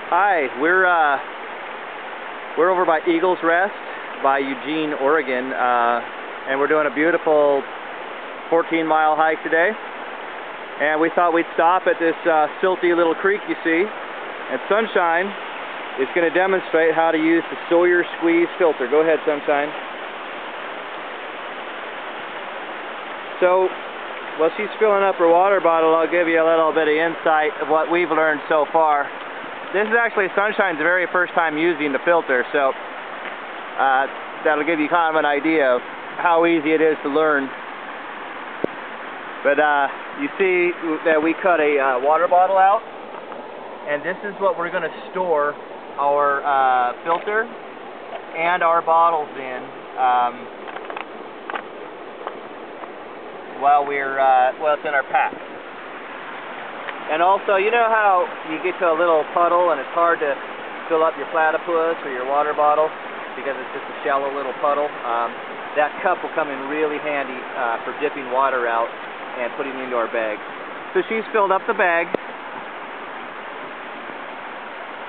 Hi, we're over by Eagles Rest by Eugene, Oregon, and we're doing a beautiful 14-mile hike today. And we thought we'd stop at this silty little creek you see. And Sunshine is going to demonstrate how to use the Sawyer Squeeze Filter. Go ahead, Sunshine. So, while she's filling up her water bottle, I'll give you a little bit of insight of what we've learned so far. This is actually Sunshine's very first time using the filter, so that'll give you kind of an idea of how easy it is to learn. But you see that we cut a water bottle out, and this is what we're going to store our filter and our bottles in while it's in our pack. And also, you know how you get to a little puddle and it's hard to fill up your platypus or your water bottle because it's just a shallow little puddle? That cup will come in really handy for dipping water out and putting it into our bag. So she's filled up the bag,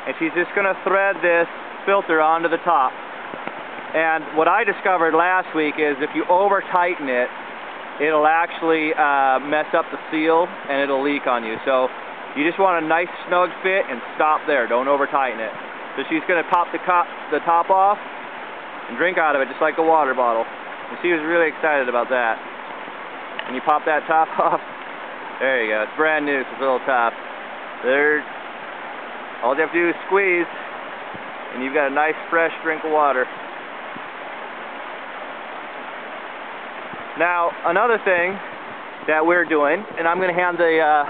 and she's just going to thread this filter onto the top. And what I discovered last week is if you over tighten it, it'll actually mess up the seal and it'll leak on you. So you just want a nice snug fit and stop there. Don't over tighten it. So she's going to pop the top off and drink out of it just like a water bottle. And she was really excited about that. And you pop that top off. There you go. It's brand new. It's a little top. There. All you have to do is squeeze, and you've got a nice fresh drink of water. Now, another thing that we're doing, and I'm going to hand the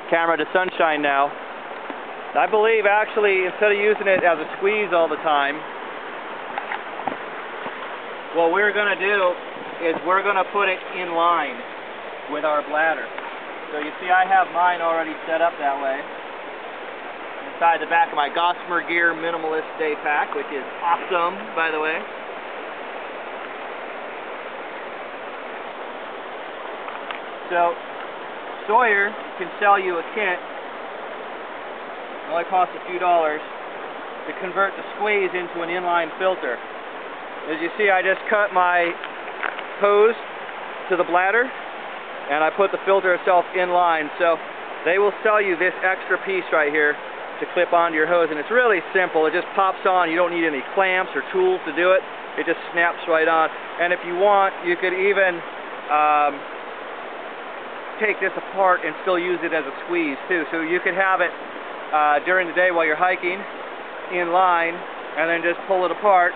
camera to Sunshine now. I believe actually instead of using it as a squeeze all the time, what we're going to do is we're going to put it in line with our bladder. So you see I have mine already set up that way. Inside the back of my Gossamer Gear Minimalist Day Pack, which is awesome, by the way. So, Sawyer can sell you a kit, it only costs a few dollars, to convert the squeeze into an inline filter. As you see, I just cut my hose to the bladder, and I put the filter itself in line. So, they will sell you this extra piece right here to clip onto your hose, and it's really simple. It just pops on. You don't need any clamps or tools to do it. It just snaps right on. And if you want, you could even take this apart and still use it as a squeeze too. So you could have it during the day while you're hiking in line and then just pull it apart.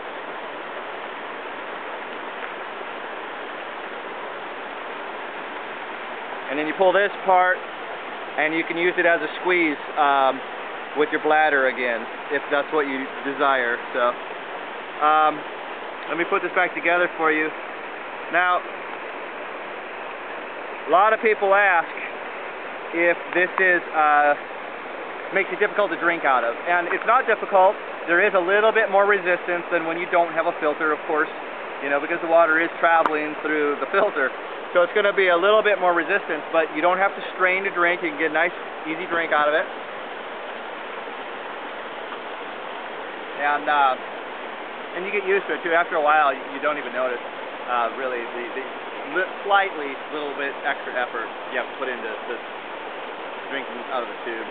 And then you pull this apart and you can use it as a squeeze with your bladder again if that's what you desire. So let me put this back together for you. Now, a lot of people ask if this makes it difficult to drink out of, and it's not difficult. There is a little bit more resistance than when you don't have a filter, of course, you know, because the water is traveling through the filter. So it's going to be a little bit more resistance, but you don't have to strain to drink. You can get a nice, easy drink out of it. And you get used to it too. After a while, you don't even notice really the slightly little bit extra effort you have to put into drinking out of the tube.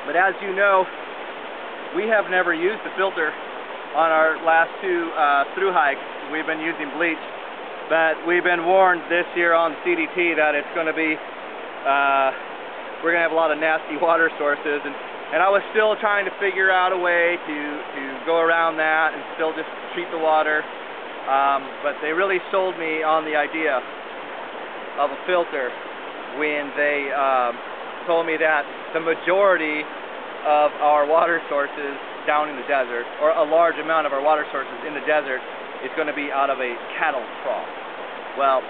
But as you know, we have never used the filter on our last two through hikes. We've been using bleach, but we've been warned this year on CDT that it's going to be we're going to have a lot of nasty water sources, and I was still trying to figure out a way to go around that and still just treat the water. But they really sold me on the idea of a filter when they told me that the majority of our water sources down in the desert, or a large amount of our water sources in the desert, is going to be out of a cattle trough. Well,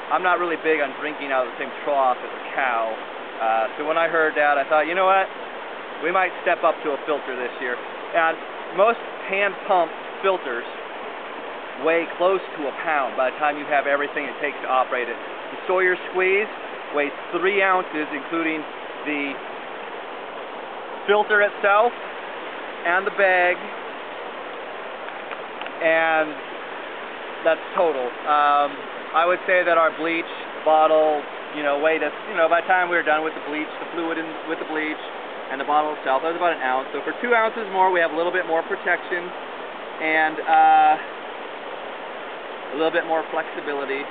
I'm not really big on drinking out of the same trough as a cow. So when I heard that, I thought, you know what? We might step up to a filter this year. And most hand pump filters weigh close to a pound by the time you have everything it takes to operate it. The Sawyer Squeeze weighs 3 ounces, including the filter itself and the bag, and that's total. I would say that our bleach bottle, weighed us, by the time we were done with the bleach, the fluid with the bleach, and the bottle itself, that was about 1 ounce. So for 2 ounces more, we have a little bit more protection and a little bit more flexibility.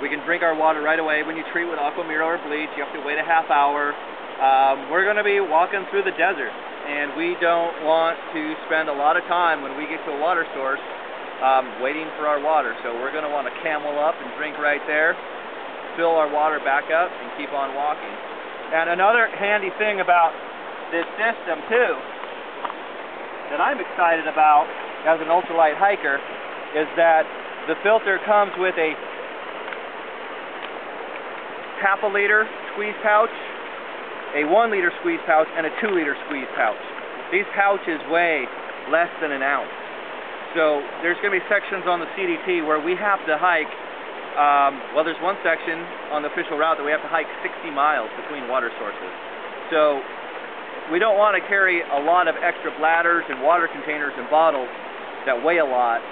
We can drink our water right away. When you treat with Aquamira or bleach, you have to wait a half hour. We're going to be walking through the desert, and we don't want to spend a lot of time when we get to a water source waiting for our water. So we're going to want to camel up and drink right there, fill our water back up, and keep on walking. And another handy thing about this system too, that I'm excited about as an ultralight hiker, is that the filter comes with a half a liter squeeze pouch, a 1 liter squeeze pouch, and a 2 liter squeeze pouch. These pouches weigh less than 1 ounce. So there's going to be sections on the CDT where we have to hike, well, there's one section on the official route that we have to hike 60 miles between water sources. So we don't want to carry a lot of extra bladders and water containers and bottles that weigh a lot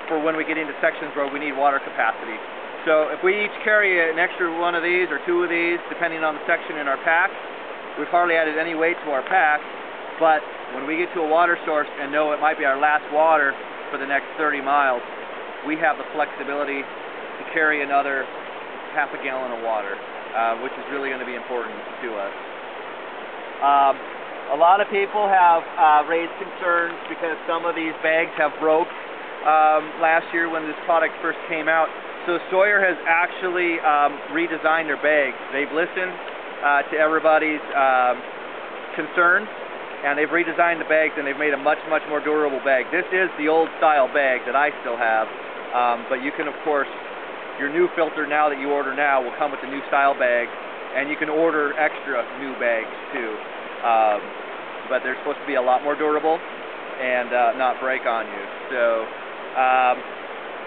for when we get into sections where we need water capacity. So if we each carry an extra one of these or 2 of these, depending on the section in our pack, we've hardly added any weight to our pack. But when we get to a water source and know it might be our last water for the next 30 miles, we have the flexibility to carry another half a gallon of water, which is really going to be important to us. A lot of people have raised concerns because some of these bags have broke last year when this product first came out. So Sawyer has actually redesigned their bags. They've listened to everybody's concerns, and they've redesigned the bags, and they've made a much more durable bag. This is the old style bag that I still have, but you can, of course, your new filter now that you order now will come with the new style bag, and you can order extra new bags too. But they're supposed to be a lot more durable and not break on you. So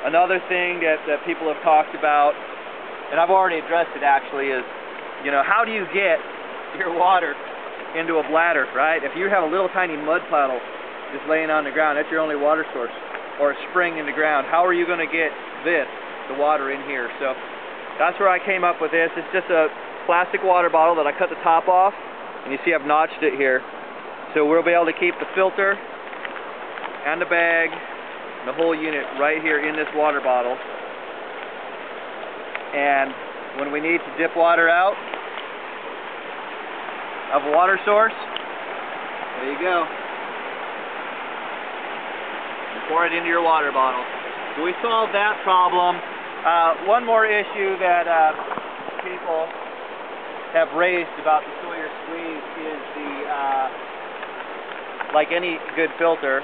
another thing that people have talked about, and I've already addressed it actually, is how do you get your water into a bladder, right? If you have a little tiny mud puddle just laying on the ground, that's your only water source, or a spring in the ground. How are you going to get the water in here? So that's where I came up with this. It's just a plastic water bottle that I cut the top off, and you see I've notched it here. So we'll be able to keep the filter and the bag, the whole unit right here in this water bottle. And when we need to dip water out of a water source, there you go. And pour it into your water bottle. So we solved that problem. One more issue that people have raised about the Sawyer Squeeze is like any good filter,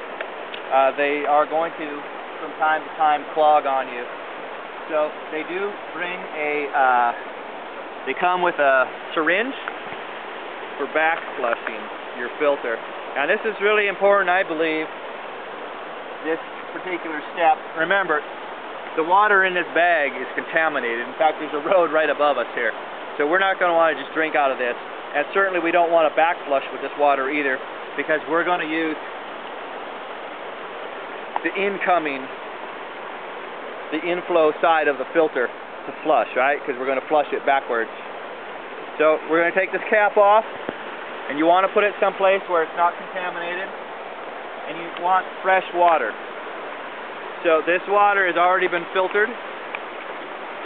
they are going to, from time to time, clog on you. So they do bring they come with a syringe for back flushing your filter. Now this is really important, I believe, this particular step. Remember, the water in this bag is contaminated. In fact, there's a road right above us here. So we're not going to want to just drink out of this. And certainly we don't want to back flush with this water either, because we're going to use the inflow side of the filter to flush, right? Because we're going to flush it backwards. So we're going to take this cap off, and you want to put it someplace where it's not contaminated, and you want fresh water. So this water has already been filtered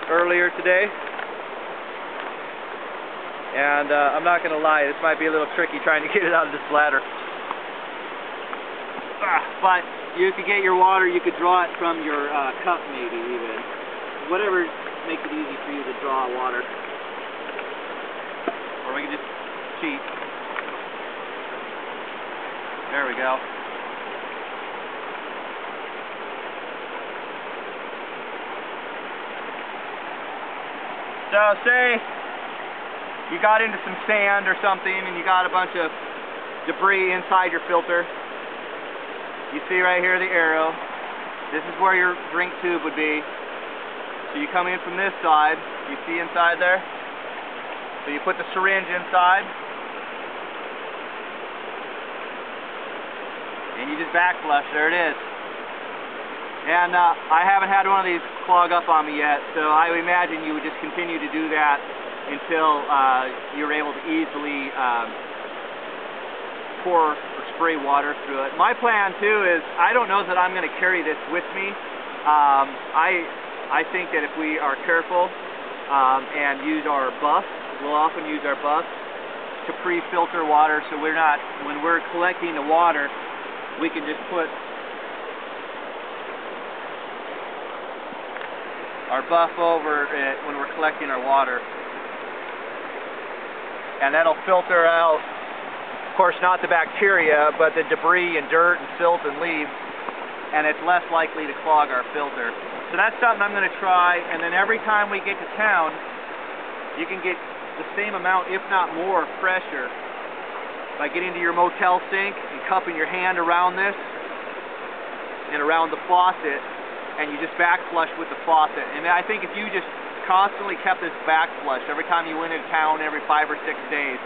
earlier today, and I'm not going to lie, this might be a little tricky trying to get it out of this bladder. But you could get your water, you could draw it from your cup maybe even. Whatever makes it easy for you to draw water. Or we can just cheat. There we go. So say you got into some sand or something and you got a bunch of debris inside your filter. You see right here the arrow. This is where your drink tube would be. So you come in from this side, you see inside there? So you put the syringe inside, and you just back flush, there it is. And I haven't had one of these clog up on me yet, so I would imagine you would just continue to do that until you're able to easily pour or spray water through it. My plan too is, I don't know that I'm going to carry this with me. I think that if we are careful and use our buff, we'll often use our buff to pre-filter water, so we're not, when we're collecting the water, we can just put our buff over it when we're collecting our water, and that'll filter out, of course, not the bacteria, but the debris and dirt and silt and leaves, and it's less likely to clog our filter. So that's something I'm going to try, and then every time we get to town, you can get the same amount, if not more, pressure by getting to your motel sink and cupping your hand around this and around the faucet, and you just back flush with the faucet. And I think if you just constantly kept this back flush every time you went into town every 5 or 6 days,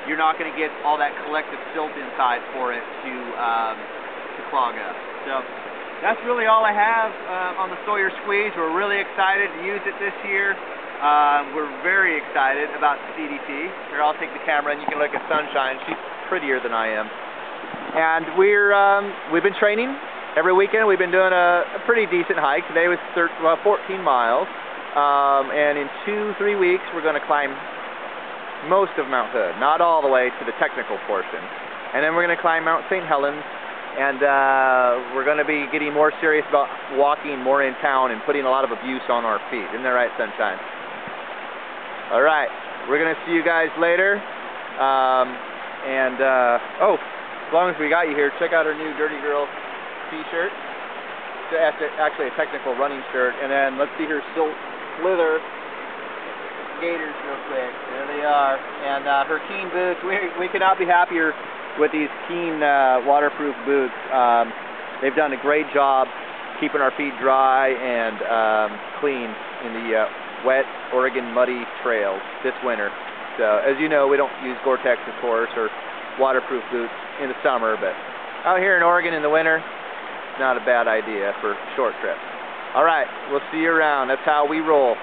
you're not going to get all that collective silt inside for it to clog up. So that's really all I have on the Sawyer Squeeze. We're really excited to use it this year. We're very excited about the CDT. Here, I'll take the camera and you can look at Sunshine. She's prettier than I am. And we've been training every weekend. We've been doing a pretty decent hike. Today was 14 miles. And in 2-3 weeks, we're going to climb most of Mount Hood, not all the way to the technical portion. And then we're going to climb Mount St. Helens. And we're going to be getting more serious about walking more in town and putting a lot of abuse on our feet. Isn't that right, Sunshine? All right. We're going to see you guys later. Oh, as long as we got you here, check out our new Dirty Girl t-shirt. It's actually a technical running shirt. And then let's see her slither gators real quick. There they are. And her Keen boots. We could not be happier with these Keen waterproof boots. They've done a great job keeping our feet dry and clean in the wet Oregon muddy trails this winter. So as you know, we don't use Gore-Tex, of course, or waterproof boots in the summer, but out here in Oregon in the winter, it's not a bad idea for short trips. All right, we'll see you around. That's how we roll.